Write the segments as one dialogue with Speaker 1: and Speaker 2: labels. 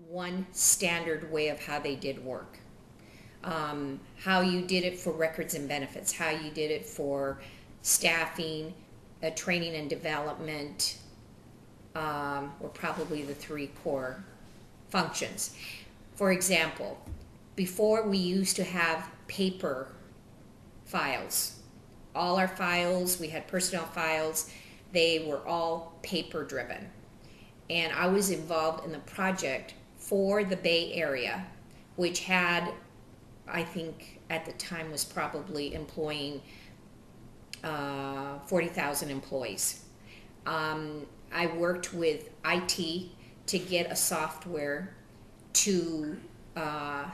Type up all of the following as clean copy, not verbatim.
Speaker 1: one standard way of how they did work. How you did it for records and benefits, how you did it for staffing, training and development, were probably the three core functions. For example, before we used to have paper files. All our files, we had personnel files, they were all paper driven. And I was involved in the project for the Bay Area, which had, I think at the time was probably employing 40,000 employees. I worked with IT to get a software to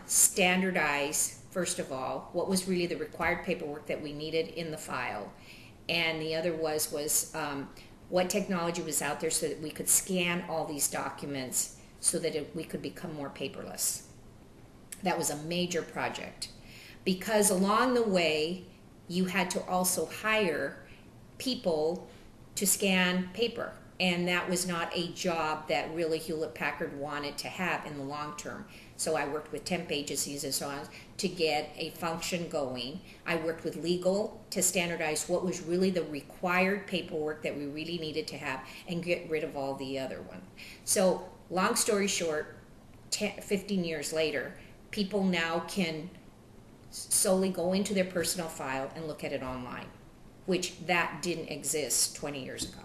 Speaker 1: standardize, first of all, what was really the required paperwork that we needed in the file. And the other was what technology was out there so that we could scan all these documents so that we could become more paperless. That was a major project. Because along the way, you had to also hire people to scan paper. And that was not a job that really Hewlett-Packard wanted to have in the long term. So I worked with temp agencies and so on to get a function going. I worked with legal to standardize what was really the required paperwork that we really needed to have and get rid of all the other one. So long story short, 15 years later, people now can solely go into their personal file and look at it online, which that didn't exist 20 years ago.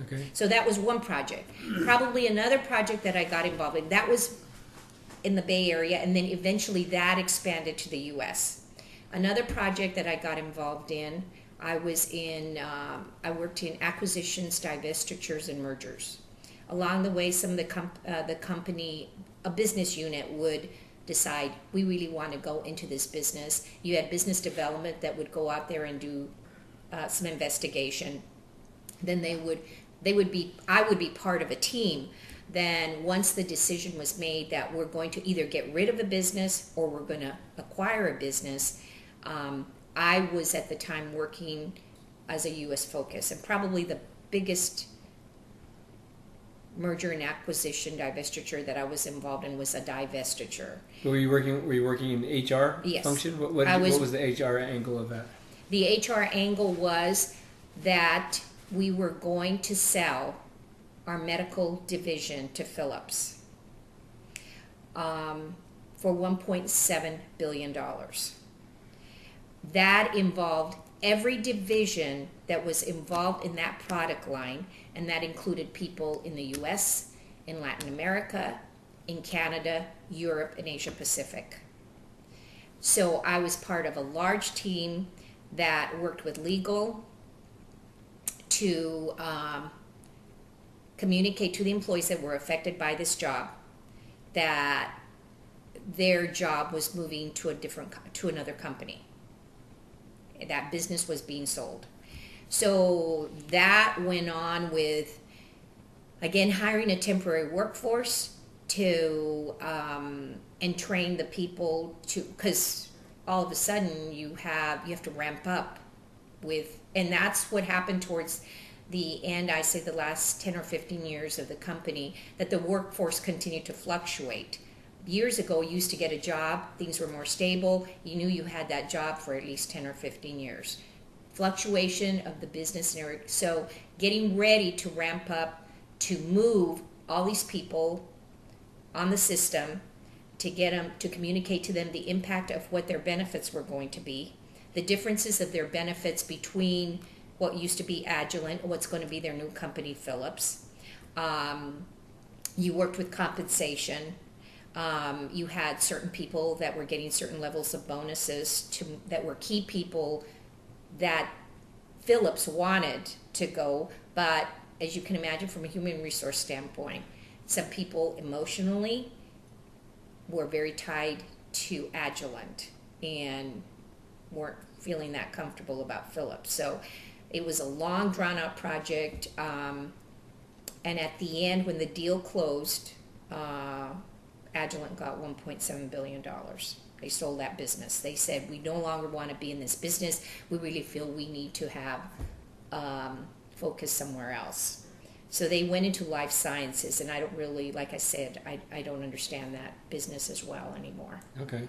Speaker 2: Okay.
Speaker 1: So that was one project. Probably another project that I got involved in, that was in the Bay Area, and then eventually that expanded to the U.S. Another project that I got involved in, I worked in acquisitions, divestitures, and mergers. Along the way, some of the company, a business unit would decide, we really want to go into this business. You had business development that would go out there and do some investigation. Then I would be part of a team. Then once the decision was made that we're going to either get rid of a business or we're going to acquire a business, I was at the time working as a U.S. focus, and probably the biggest merger and acquisition divestiture that I was involved in was a divestiture.
Speaker 2: Were you working in the HR
Speaker 1: Yes.
Speaker 2: function? What was the HR angle of that?
Speaker 1: The HR angle was that we were going to sell our medical division to Philips for $1.7 billion. That involved every division that was involved in that product line, and that included people in the US, in Latin America, in Canada, Europe, and Asia Pacific. So I was part of a large team that worked with legal to communicate to the employees that were affected by this job that their job was moving to another company. That business was being sold. So that went on with, again, hiring a temporary workforce to and train the people to, because all of a sudden you have to ramp up with, and that's what happened towards the end, I say the last 10 or 15 years of the company, that the workforce continued to fluctuate. Years ago, you used to get a job, things were more stable, you knew you had that job for at least 10 or 15 years. Fluctuation of the business, so getting ready to ramp up to move all these people on the system, to get them to communicate to them the impact of what their benefits were going to be, the differences of their benefits between what used to be Agilent and what's going to be their new company, Philips. You worked with compensation. You had certain people that were getting certain levels of bonuses that were key people that Philips wanted to go, but as you can imagine from a human resource standpoint, some people emotionally were very tied to Agilent and weren't feeling that comfortable about Philips. So it was a long, drawn-out project, and at the end, when the deal closed, Agilent got $1.7 billion. They sold that business. They said, we no longer want to be in this business. We really feel we need to have focus somewhere else. So they went into life sciences, and I don't really, like I said, I don't understand that business as well anymore.
Speaker 2: Okay.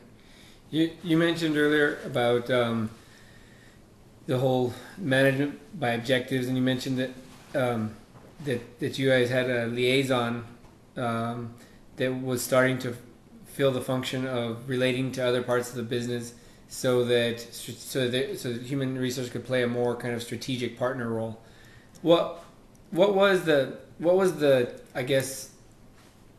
Speaker 2: You mentioned earlier about the whole management by objectives, and you mentioned that that you guys had a liaison that was starting to fill the function of relating to other parts of the business, so that human resource could play a more kind of strategic partner role. What was the I guess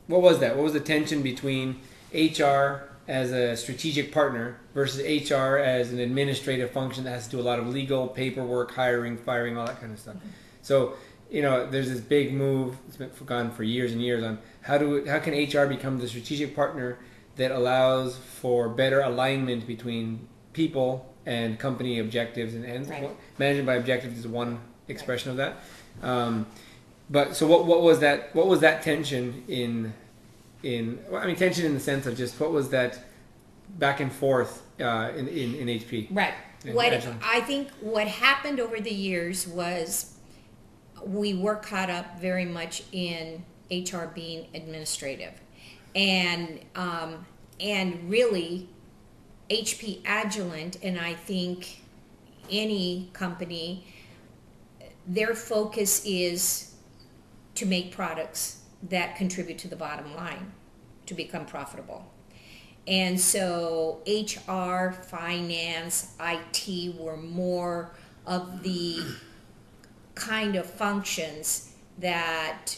Speaker 2: what was that? What was the tension between HR as a strategic partner versus HR as an administrative function that has to do a lot of legal paperwork, hiring, firing, all that kind of stuff? Mm-hmm. So, there's this big move. It's been gone for years and years on how can HR become the strategic partner that allows for better alignment between people and company objectives, and right. Management by objectives is one expression of that. But so what was that? What was that tension in tension in the sense of just what was that back and forth in HP?
Speaker 1: Right. I think what happened over the years was we were caught up very much in HR being administrative, and really HP Agilent, and I think any company, their focus is to make products that contribute to the bottom line to become profitable. And so HR, finance, IT were more of the kind of functions that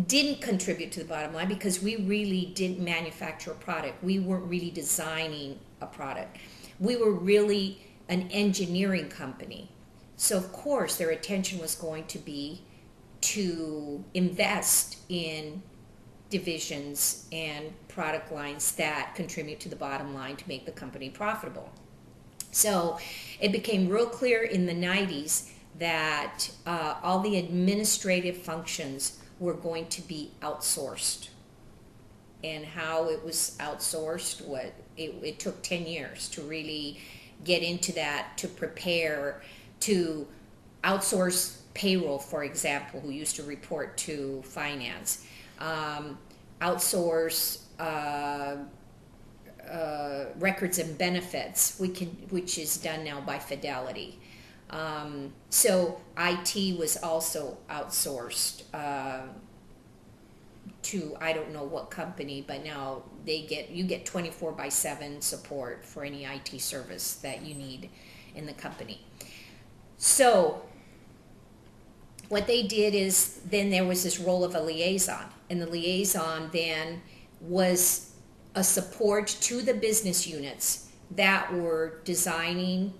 Speaker 1: didn't contribute to the bottom line, because we really didn't manufacture a product. We weren't really designing a product. We were really an engineering company. So of course their attention was going to be to invest in divisions and product lines that contribute to the bottom line to make the company profitable. So it became real clear in the 90s that all the administrative functions were going to be outsourced. And how it was outsourced, it took 10 years to really get into that, to prepare, to outsource payroll, for example, who used to report to finance, outsource records and benefits, which is done now by Fidelity. So IT was also outsourced to, I don't know what company, but now you get 24/7 support for any IT service that you need in the company. So what they did is, then there was this role of a liaison, and the liaison then was a support to the business units that were designing,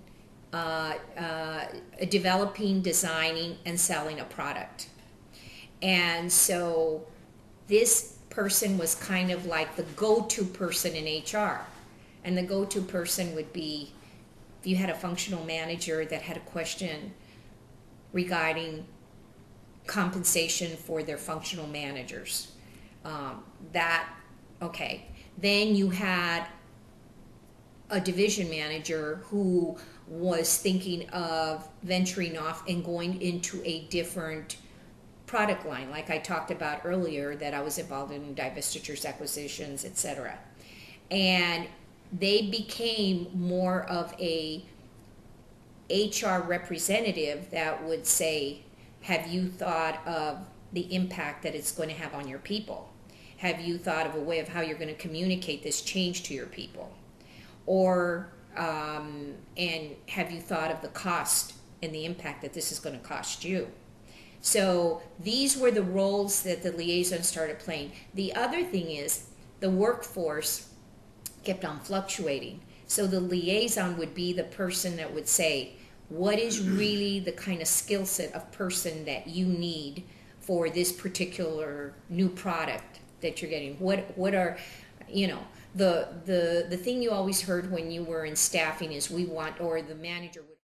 Speaker 1: developing, designing, and selling a product. And so this person was kind of like the go-to person in HR. And the go-to person would be, if you had a functional manager that had a question regarding compensation for their functional managers, then you had a division manager who was thinking of venturing off and going into a different product line, like I talked about earlier, that I was involved in divestitures, acquisitions, etc. And they became more of a HR representative that would say, have you thought of the impact that it's going to have on your people? Have you thought of a way of how you're going to communicate this change to your people? Or and have you thought of the cost and the impact that this is going to cost you? So these were the roles that the liaison started playing. The other thing is the workforce kept on fluctuating. So the liaison would be the person that would say, what is really the kind of skill set of person that you need for this particular new product that you're getting? What are, the thing you always heard when you were in staffing is we want, or the manager would